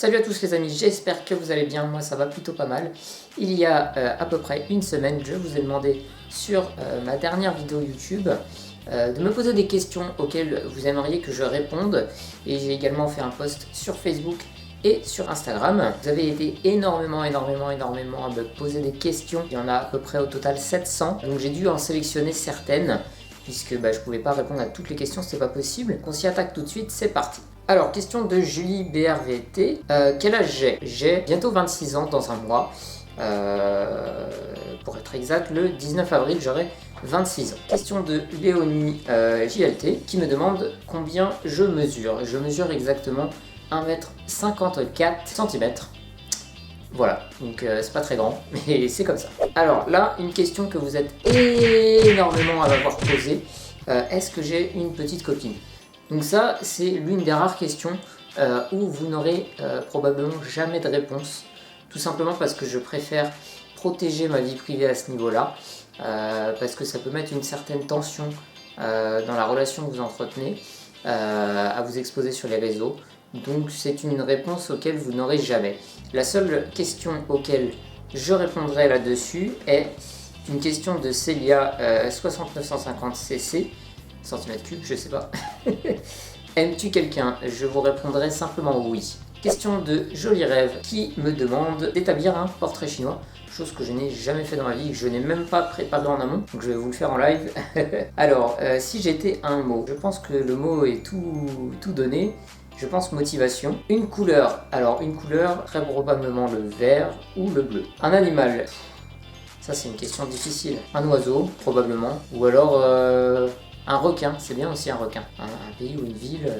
Salut à tous les amis, j'espère que vous allez bien, moi ça va plutôt pas mal. Il y a à peu près une semaine, je vous ai demandé sur ma dernière vidéo YouTube de me poser des questions auxquelles vous aimeriez que je réponde. Et j'ai également fait un post sur Facebook et sur Instagram. Vous avez été énormément à me poser des questions. Il y en a à peu près au total 700, donc j'ai dû en sélectionner certaines puisque je pouvais pas répondre à toutes les questions, c'était pas possible. On s'y attaque tout de suite, c'est parti. Alors, question de Julie BRVT. Quel âge j'ai? J'ai bientôt 26 ans dans un mois. Pour être exact, le 19 avril, j'aurai 26 ans. Question de Léonie JLT qui me demande combien je mesure. Je mesure exactement 1m54 cm. Voilà, donc c'est pas très grand, mais c'est comme ça. Alors là, une question que vous êtes énormément à m'avoir posée. Est-ce que j'ai une petite copine? Donc ça, c'est l'une des rares questions où vous n'aurez probablement jamais de réponse. Tout simplement parce que je préfère protéger ma vie privée à ce niveau-là. Parce que ça peut mettre une certaine tension dans la relation que vous entretenez, à vous exposer sur les réseaux. Donc c'est une réponse auquel vous n'aurez jamais. La seule question auquel je répondrai là-dessus est une question de Célia 6950cc, cm3, je sais pas. Aimes-tu quelqu'un? Je vous répondrai simplement oui. Question de Joli Rêve qui me demande d'établir un portrait chinois, chose que je n'ai jamais fait dans ma vie, que je n'ai même pas préparé en amont, donc je vais vous le faire en live. Alors, si j'étais un mot, je pense que le mot est tout donné. Je pense motivation. Une couleur, alors une couleur, très probablement le vert ou le bleu. Un animal, ça c'est une question difficile. Un oiseau, probablement, ou alors un requin, c'est bien aussi un requin. Un pays ou une ville,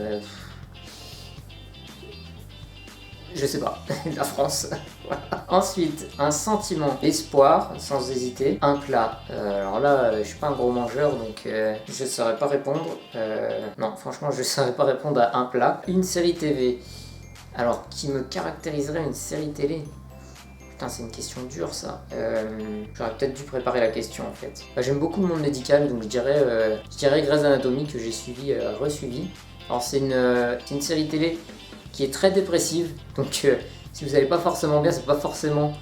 je sais pas, la France. Voilà. Ensuite, un sentiment, espoir, sans hésiter. Un plat, alors là, je suis pas un gros mangeur, donc je saurais pas répondre. Non, franchement, je saurais pas répondre à un plat. Une série TV, alors qui me caractériserait une série télé? Putain, c'est une question dure ça. J'aurais peut-être dû préparer la question en fait. J'aime beaucoup le monde médical, donc je dirais Grey's Anatomy que j'ai suivi, resuivi. Alors c'est une série télé qui est très dépressive, donc si vous n'allez pas forcément bien, c'est pas forcément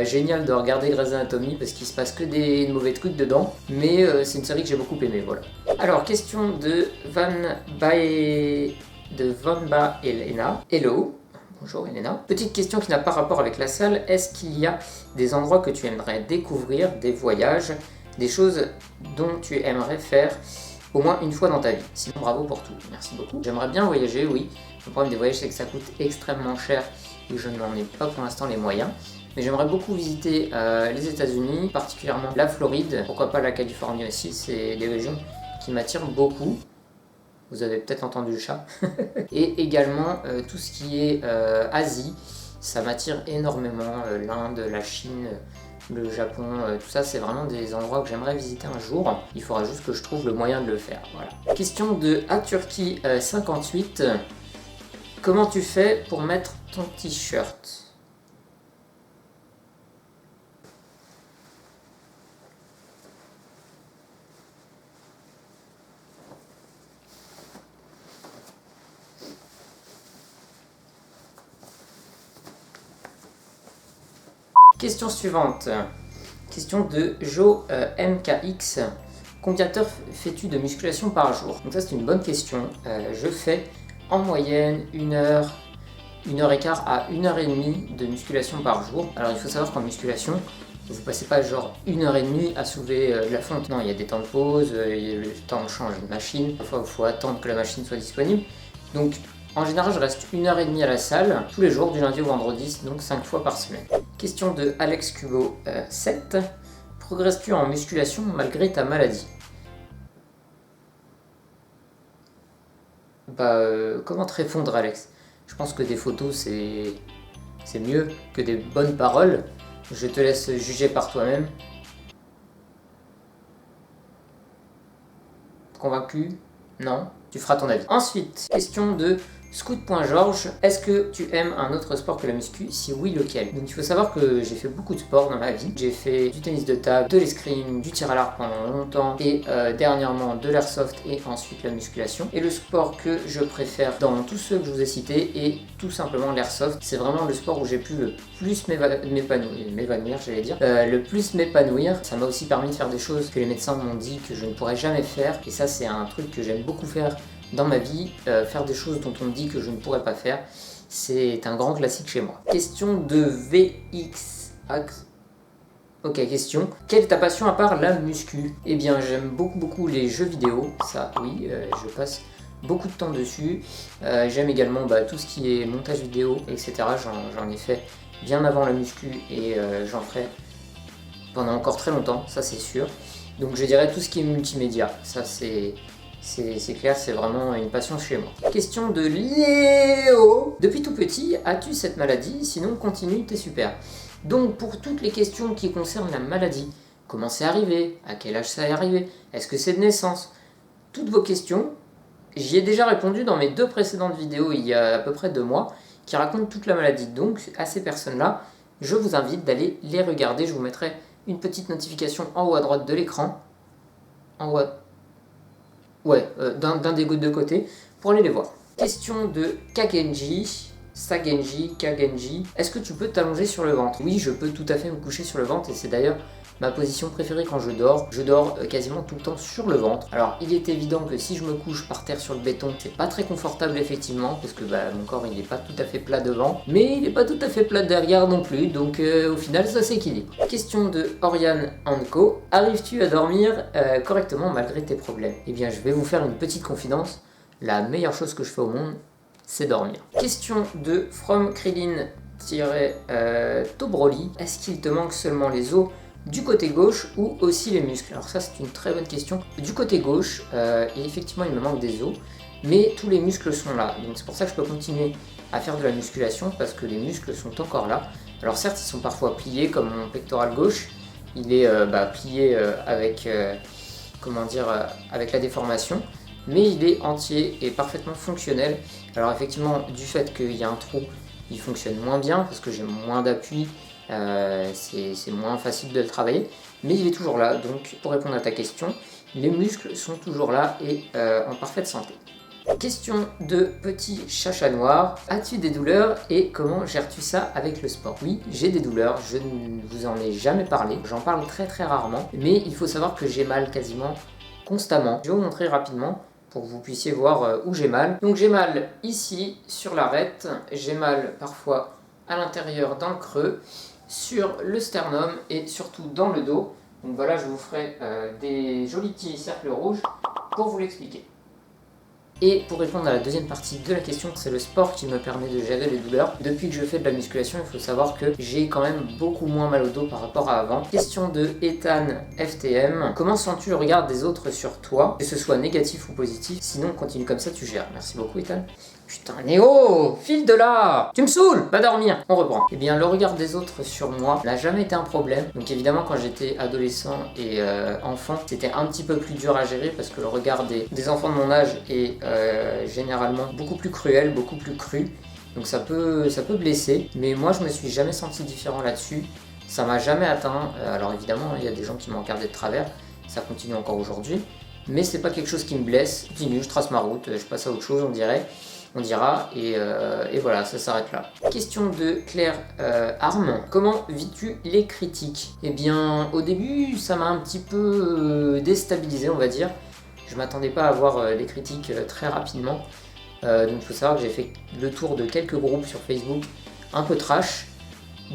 génial de regarder Grey's Anatomy parce qu'il se passe que des mauvais trucs dedans, mais c'est une série que j'ai beaucoup aimée, voilà. Alors, question de Van Ba Elena. Hello. Bonjour Elena. Petite question qui n'a pas rapport avec la salle, est-ce qu'il y a des endroits que tu aimerais découvrir, des voyages, des choses dont tu aimerais faire au moins une fois dans ta vie? Sinon, bravo pour tout, merci beaucoup. J'aimerais bien voyager, oui. Le problème des voyages, c'est que ça coûte extrêmement cher et je n'en ai pas pour l'instant les moyens. Mais j'aimerais beaucoup visiter les États-Unis, particulièrement la Floride, pourquoi pas la Californie aussi, c'est des régions qui m'attirent beaucoup. Vous avez peut-être entendu le chat. Et également tout ce qui est Asie, ça m'attire énormément, l'Inde, la Chine, le Japon, tout ça c'est vraiment des endroits que j'aimerais visiter un jour. Il faudra juste que je trouve le moyen de le faire. Voilà. Question de Aturki 58. Comment tu fais pour mettre ton t-shirt? Question suivante. Question de Jo MKX. Combien d'heures fais-tu de musculation par jour? Donc ça c'est une bonne question. Je fais en moyenne 1 heure, 1 heure et quart à 1 heure et demie de musculation par jour. Alors il faut savoir qu'en musculation, vous passez pas genre 1 heure et demie à soulever de la fonte. Non, il y a des temps de pause, il y a le temps de changer de machine. Parfois il faut attendre que la machine soit disponible. Donc en général, je reste 1 heure et demie à la salle, tous les jours, du lundi au vendredi, donc 5 fois par semaine. Question de Alex Cubo 7. Progresses-tu en musculation malgré ta maladie? Comment te répondre, Alex? Je pense que des photos, c'est mieux que des bonnes paroles. Je te laisse juger par toi-même. Convaincu? Non? Tu feras ton avis. Ensuite, question de Scout.Georges, est-ce que tu aimes un autre sport que la muscu? Si oui, lequel? Donc il faut savoir que j'ai fait beaucoup de sport dans ma vie. J'ai fait du tennis de table, de l'escrime, du tir à l'arc pendant longtemps et dernièrement de l'airsoft et ensuite la musculation. Et le sport que je préfère dans tous ceux que je vous ai cités est tout simplement l'airsoft. C'est vraiment le sport où j'ai pu le plus m'évanouir, j'allais dire. Le plus m'épanouir. Ça m'a aussi permis de faire des choses que les médecins m'ont dit que je ne pourrais jamais faire. Et ça, c'est un truc que j'aime beaucoup faire dans ma vie, faire des choses dont on me dit que je ne pourrais pas faire, c'est un grand classique chez moi. Question de VXAX. Ok, question. Quelle est ta passion à part la muscu? Eh bien, j'aime beaucoup les jeux vidéo, ça oui, je passe beaucoup de temps dessus. J'aime également tout ce qui est montage vidéo, etc. J'en ai fait bien avant la muscu et j'en ferai pendant encore très longtemps, ça c'est sûr. Donc je dirais tout ce qui est multimédia, ça c'est clair, c'est vraiment une passion chez moi. Question de Léo. Depuis tout petit, as-tu cette maladie? Sinon, continue, t'es super. Donc, pour toutes les questions qui concernent la maladie, comment c'est arrivé? À quel âge ça est arrivé? Est-ce que c'est de naissance? Toutes vos questions, j'y ai déjà répondu dans mes 2 précédentes vidéos il y a à peu près 2 mois, qui racontent toute la maladie. Donc, à ces personnes-là, je vous invite d'aller les regarder. Je vous mettrai une petite notification en haut à droite de l'écran. En haut d'un des deux côtés, pour aller les voir. Question de Kagenji, Kagenji. Est-ce que tu peux t'allonger sur le ventre? Oui, je peux tout à fait me coucher sur le ventre et c'est d'ailleurs ma position préférée quand je dors. Je dors quasiment tout le temps sur le ventre. Alors, il est évident que si je me couche par terre sur le béton, c'est pas très confortable effectivement, parce que mon corps il est pas tout à fait plat devant, mais il est pas tout à fait plat derrière non plus, donc au final ça s'équilibre. Question de Oriane Anko. Arrives-tu à dormir correctement malgré tes problèmes? Eh bien, je vais vous faire une petite confidence. La meilleure chose que je fais au monde, c'est dormir. Question de From Krillin-Tobroli. Est-ce qu'il te manque seulement les os du côté gauche ou aussi les muscles? Alors ça, c'est une très bonne question. Du côté gauche, et effectivement il me manque des os, mais tous les muscles sont là. Donc c'est pour ça que je peux continuer à faire de la musculation, parce que les muscles sont encore là. Alors certes, ils sont parfois pliés, comme mon pectoral gauche. Il est plié avec la déformation, mais il est entier et parfaitement fonctionnel. Alors effectivement, du fait qu'il y a un trou, il fonctionne moins bien, parce que j'ai moins d'appui. C'est moins facile de le travailler, mais il est toujours là. Donc pour répondre à ta question, les muscles sont toujours là et en parfaite santé. Question de petit chacha noir. As-tu des douleurs et comment gères-tu ça avec le sport? Oui, j'ai des douleurs, je ne vous en ai jamais parlé, j'en parle très rarement, mais il faut savoir que j'ai mal quasiment constamment. Je vais vous montrer rapidement pour que vous puissiez voir où j'ai mal. Donc j'ai mal ici sur l'arête, j'ai mal parfois à l'intérieur dans le creux, sur le sternum et surtout dans le dos. Donc voilà, je vous ferai des jolis petits cercles rouges pour vous l'expliquer. Et pour répondre à la deuxième partie de la question, c'est le sport qui me permet de gérer les douleurs. Depuis que je fais de la musculation, il faut savoir que j'ai quand même beaucoup moins mal au dos par rapport à avant. Question de Ethan FTM. Comment sens-tu le regard des autres sur toi, que ce soit négatif ou positif? Sinon, continue comme ça, tu gères. Merci beaucoup, Ethan. Putain, Néo, file de là! Tu me saoules! Va dormir! On reprend. Eh bien, le regard des autres sur moi n'a jamais été un problème. Donc évidemment, quand j'étais adolescent et enfant, c'était un petit peu plus dur à gérer parce que le regard des enfants de mon âge est généralement beaucoup plus cruel, beaucoup plus cru. Donc ça peut blesser. Mais moi, je me suis jamais senti différent là-dessus. Ça m'a jamais atteint. Alors évidemment, il y a des gens qui m'ont regardé de travers. Ça continue encore aujourd'hui. Mais c'est pas quelque chose qui me blesse. Je continue, je trace ma route, je passe à autre chose, on dira, et voilà, ça s'arrête là. Question de Claire Arme. Comment vis-tu les critiques? Eh bien, au début, ça m'a un petit peu déstabilisé, on va dire. Je m'attendais pas à avoir des critiques très rapidement. Donc il faut savoir que j'ai fait le tour de quelques groupes sur Facebook un peu trash.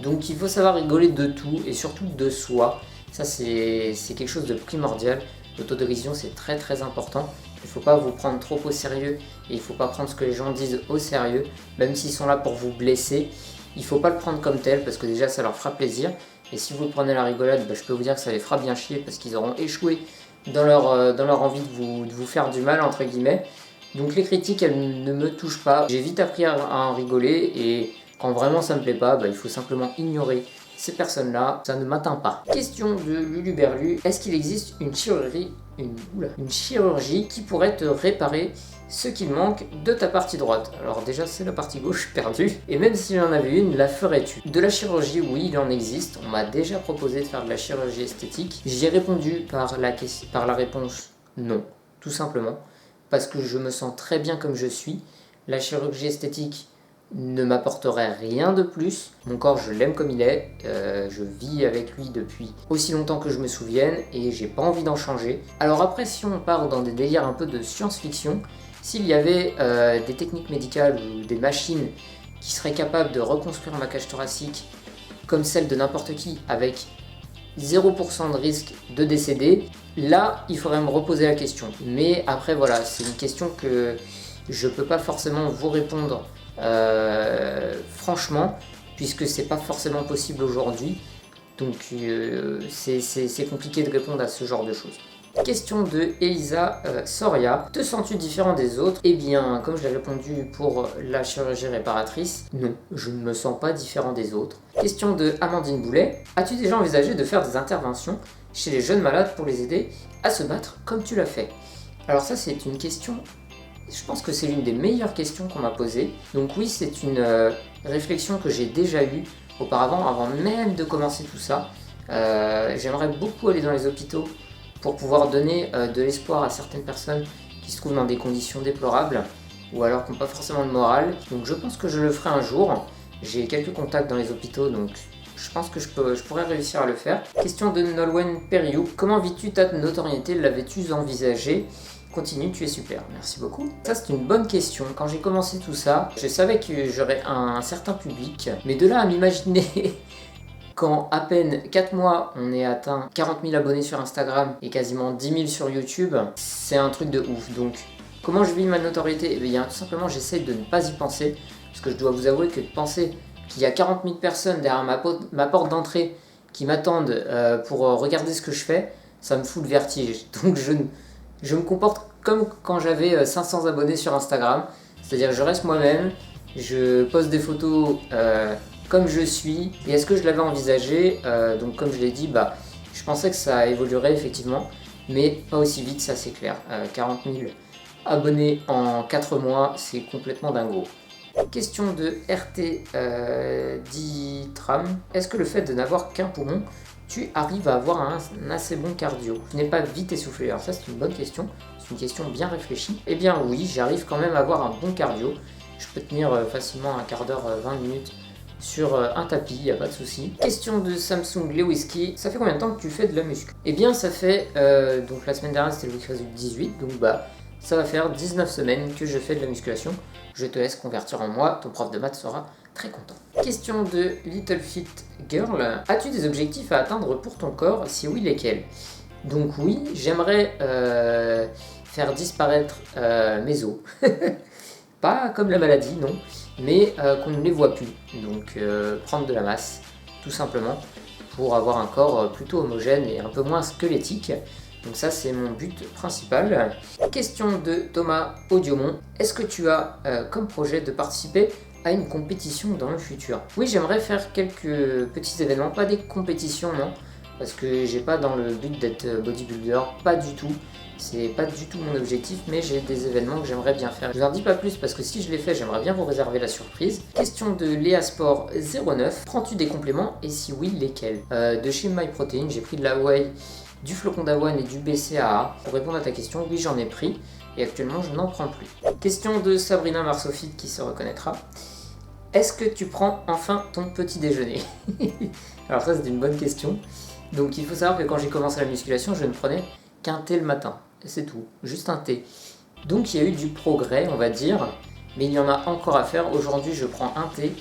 Donc il faut savoir rigoler de tout et surtout de soi. Ça c'est quelque chose de primordial. L'autodérision c'est très important. Il ne faut pas vous prendre trop au sérieux et il ne faut pas prendre ce que les gens disent au sérieux. Même s'ils sont là pour vous blesser, il ne faut pas le prendre comme tel parce que déjà ça leur fera plaisir. Et si vous le prenez à la rigolade, je peux vous dire que ça les fera bien chier parce qu'ils auront échoué dans leur envie de vous faire du mal entre guillemets. Donc les critiques elles ne me touchent pas. J'ai vite appris à en rigoler et quand vraiment ça me plaît pas, il faut simplement ignorer ces personnes-là, ça ne m'atteint pas. Question de Luluberlu, est-ce qu'il existe une chirurgie une chirurgie qui pourrait te réparer ce qu'il manque de ta partie droite. Alors déjà c'est la partie gauche perdue, et même s'il y en avait une, la ferais-tu? De la chirurgie, oui, il en existe, on m'a déjà proposé de faire de la chirurgie esthétique. J'y ai répondu par la réponse non, tout simplement, parce que je me sens très bien comme je suis. La chirurgie esthétique ne m'apporterait rien de plus. Mon corps, je l'aime comme il est, je vis avec lui depuis aussi longtemps que je me souvienne et j'ai pas envie d'en changer. Alors après, si on part dans des délires un peu de science-fiction, s'il y avait des techniques médicales ou des machines qui seraient capables de reconstruire ma cage thoracique comme celle de n'importe qui avec 0% de risque de décéder, là, il faudrait me reposer la question. Mais après, voilà, c'est une question que je peux pas forcément vous répondre franchement, puisque c'est pas forcément possible aujourd'hui, donc c'est compliqué de répondre à ce genre de choses. Question de Elisa Soria. Te sens-tu différent des autres? Eh bien, comme je l'ai répondu pour la chirurgie réparatrice, non, je ne me sens pas différent des autres. Question de Amandine Boulet. As-tu déjà envisagé de faire des interventions chez les jeunes malades pour les aider à se battre comme tu l'as fait? Alors ça, c'est une question... Je pense que c'est l'une des meilleures questions qu'on m'a posées. Donc oui, c'est une réflexion que j'ai déjà eue auparavant, avant même de commencer tout ça. J'aimerais beaucoup aller dans les hôpitaux pour pouvoir donner de l'espoir à certaines personnes qui se trouvent dans des conditions déplorables ou alors qui n'ont pas forcément de morale. Donc je pense que je le ferai un jour. J'ai quelques contacts dans les hôpitaux, donc je pense que je pourrais réussir à le faire. Question de Nolwenn Periou. Comment vis-tu ta notoriété? L'avais-tu envisagé? Continue, tu es super, merci beaucoup. Ça c'est une bonne question. Quand j'ai commencé tout ça, je savais que j'aurais un certain public, mais de là à m'imaginer qu'en à peine 4 mois, on ait atteint 40 000 abonnés sur Instagram et quasiment 10 000 sur YouTube, c'est un truc de ouf. Donc, comment je vis ma notoriété? Eh bien, tout simplement, j'essaie de ne pas y penser, parce que je dois vous avouer que de penser qu'il y a 40 000 personnes derrière ma porte d'entrée qui m'attendent pour regarder ce que je fais, ça me fout le vertige. Donc, je me comporte comme quand j'avais 500 abonnés sur Instagram, c'est-à-dire je reste moi-même, je poste des photos comme je suis. Et est-ce que je l'avais envisagé? Donc comme je l'ai dit, je pensais que ça évoluerait effectivement, mais pas aussi vite, ça c'est clair. 40 000 abonnés en 4 mois, c'est complètement dingo. Question de RT Ditram. Est-ce que le fait de n'avoir qu'un poumon, tu arrives à avoir un assez bon cardio? Tu n'es pas vite essoufflé? Alors ça c'est une bonne question, c'est une question bien réfléchie. Eh bien oui, j'arrive quand même à avoir un bon cardio. Je peux tenir facilement un quart d'heure, 20 minutes sur un tapis, il n'y a pas de souci. Question de Samsung Lewiski. Ça fait combien de temps que tu fais de la muscu? Eh bien ça fait, donc la semaine dernière c'était le week-end 18, donc ça va faire 19 semaines que je fais de la musculation. Je te laisse convertir en moi, ton prof de maths sera très content. Question de Little Fit Girl. As-tu des objectifs à atteindre pour ton corps? Si oui, lesquels? Donc oui, j'aimerais faire disparaître mes os. Pas comme la maladie, non, mais qu'on ne les voit plus. Donc prendre de la masse, tout simplement, pour avoir un corps plutôt homogène et un peu moins squelettique. Donc ça c'est mon but principal. Question de Thomas Audiomont. Est-ce que tu as comme projet de participer à une compétition dans le futur? Oui, j'aimerais faire quelques petits événements, pas des compétitions non, parce que j'ai pas dans le but d'être bodybuilder, pas du tout. C'est pas du tout mon objectif, mais j'ai des événements que j'aimerais bien faire. Je vous en dis pas plus parce que si je les fais, j'aimerais bien vous réserver la surprise. Question de Léa Sport 09. Prends-tu des compléments et si oui, lesquels? De chez MyProtein, j'ai pris de la whey, du flocon d'avoine et du BCAA. Pour répondre à ta question, oui, j'en ai pris et actuellement, je n'en prends plus. Question de Sabrina Marsofit qui se reconnaîtra. Est-ce que tu prends enfin ton petit déjeuner? Alors ça, c'est une bonne question. Donc il faut savoir que quand j'ai commencé la musculation, je ne prenais qu'un thé le matin. C'est tout, juste un thé. Donc il y a eu du progrès, on va dire, mais il y en a encore à faire. Aujourd'hui, je prends un thé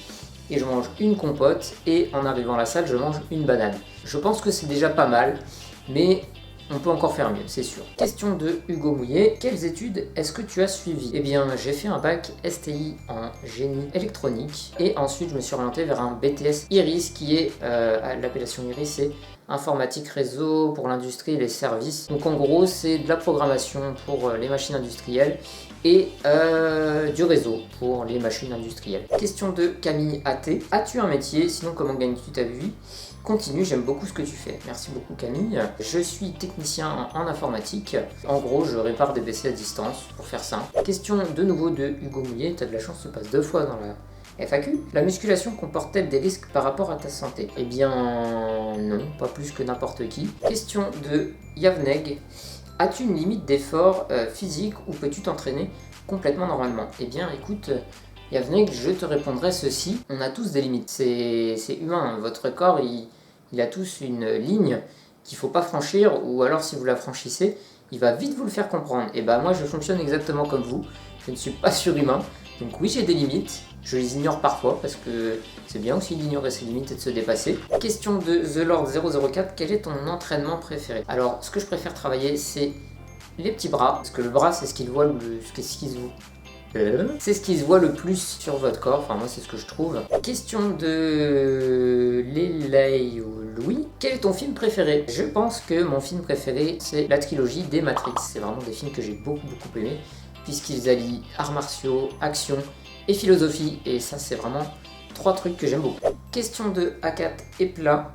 et je mange une compote et en arrivant à la salle, je mange une banane. Je pense que c'est déjà pas mal, mais on peut encore faire mieux, c'est sûr. Question de Hugo Mouillet. Quelles études est-ce que tu as suivies? Eh bien, j'ai fait un bac STI en génie électronique et ensuite je me suis orienté vers un BTS IRIS qui est, l'appellation IRIS, c'est informatique réseau pour l'industrie et les services. Donc en gros, c'est de la programmation pour les machines industrielles et du réseau pour les machines industrielles. Question de Camille AT. As-tu un métier? Sinon, comment gagnes-tu ta vie? Continue, j'aime beaucoup ce que tu fais. Merci beaucoup Camille. Je suis technicien en informatique. En gros, je répare des PC à distance, pour faire simple. Question de nouveau de Hugo Mouillet. T'as de la chance, tu passes 2 fois dans la FAQ. La musculation comporte-t-elle des risques par rapport à ta santé? Eh bien non, pas plus que n'importe qui. Question de Yavneg. As-tu une limite d'effort physique ou peux-tu t'entraîner complètement normalement? Eh bien écoute, Yavneg, je te répondrai ceci. On a tous des limites, c'est humain. Votre corps, il a tous une ligne qu'il ne faut pas franchir, ou alors si vous la franchissez, il va vite vous le faire comprendre. Et bah moi je fonctionne exactement comme vous, je ne suis pas surhumain. Donc oui, j'ai des limites, je les ignore parfois parce que c'est bien aussi d'ignorer ses limites et de se dépasser. Question de TheLord004, quel est ton entraînement préféré? Alors, ce que je préfère travailler, c'est les petits bras, parce que le bras, c'est ce qui se voit le plus sur votre corps, enfin moi c'est ce que je trouve. Question de Lélay ou Louis, quel est ton film préféré? Je pense que mon film préféré, c'est la trilogie des Matrix. C'est vraiment des films que j'ai beaucoup aimé, puisqu'ils allient arts martiaux, action et philosophie, et ça c'est vraiment 3 trucs que j'aime beaucoup. Question de A4 et Plat,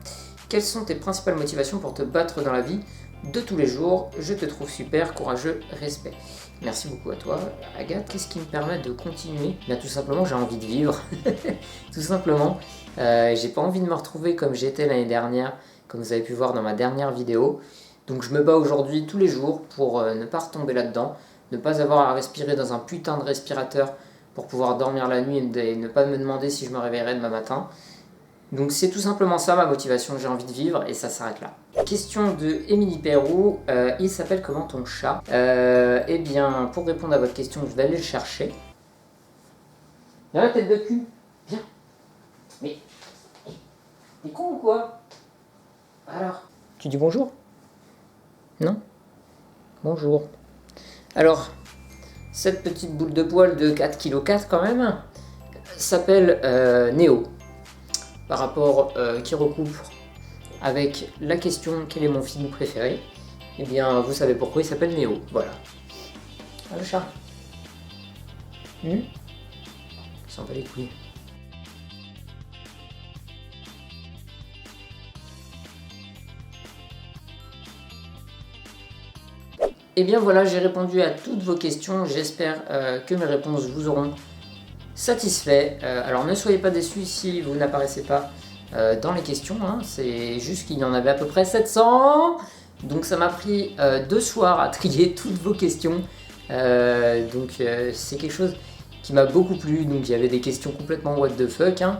quelles sont tes principales motivations pour te battre dans la vie de tous les jours? Je te trouve super, courageux, respect. Merci beaucoup à toi, Agathe. Qu'est-ce qui me permet de continuer? Bien, tout simplement, j'ai envie de vivre. Tout simplement. J'ai pas envie de me retrouver comme j'étais l'année dernière, comme vous avez pu voir dans ma dernière vidéo. Donc je me bats aujourd'hui tous les jours pour ne pas retomber là-dedans, ne pas avoir à respirer dans un putain de respirateur pour pouvoir dormir la nuit et ne pas me demander si je me réveillerai demain matin. Donc c'est tout simplement ça ma motivation, j'ai envie de vivre et ça s'arrête là. Question de Émilie Perrou, il s'appelle comment ton chat? Eh bien, pour répondre à votre question, je vais aller le chercher. Viens la tête de cul, viens. Mais, t'es con ou quoi? Alors, tu dis bonjour? Non? Bonjour. Alors, cette petite boule de poil de 4,4 kg quand même, s'appelle Néo. Par rapport qui recoupe avec la question quel est mon film préféré, eh bien vous savez pourquoi il s'appelle Néo, voilà. Ah, le chat. Il s'en bat les couilles. Et bien voilà, j'ai répondu à toutes vos questions, j'espère que mes réponses vous auront satisfait. Alors ne soyez pas déçus si vous n'apparaissez pas dans les questions, hein. C'est juste qu'il y en avait à peu près 700, donc ça m'a pris 2 soirs à trier toutes vos questions, c'est quelque chose qui m'a beaucoup plu. Donc il y avait des questions complètement what the fuck, hein.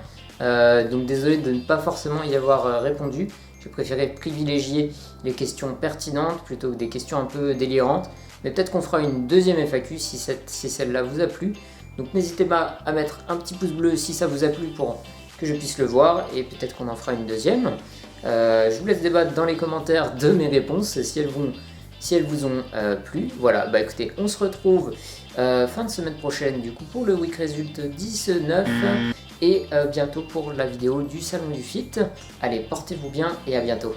Donc désolé de ne pas forcément y avoir répondu. J'ai préféré privilégier les questions pertinentes plutôt que des questions un peu délirantes, mais peut-être qu'on fera une deuxième FAQ si celle-là vous a plu. Donc n'hésitez pas à mettre un petit pouce bleu si ça vous a plu pour que je puisse le voir, et peut-être qu'on en fera une deuxième. Je vous laisse débattre dans les commentaires de mes réponses si elles vous ont plu. Voilà, bah écoutez, on se retrouve fin de semaine prochaine du coup pour le Week Result 19 et bientôt pour la vidéo du Salon du Fit. Allez, portez-vous bien et à bientôt.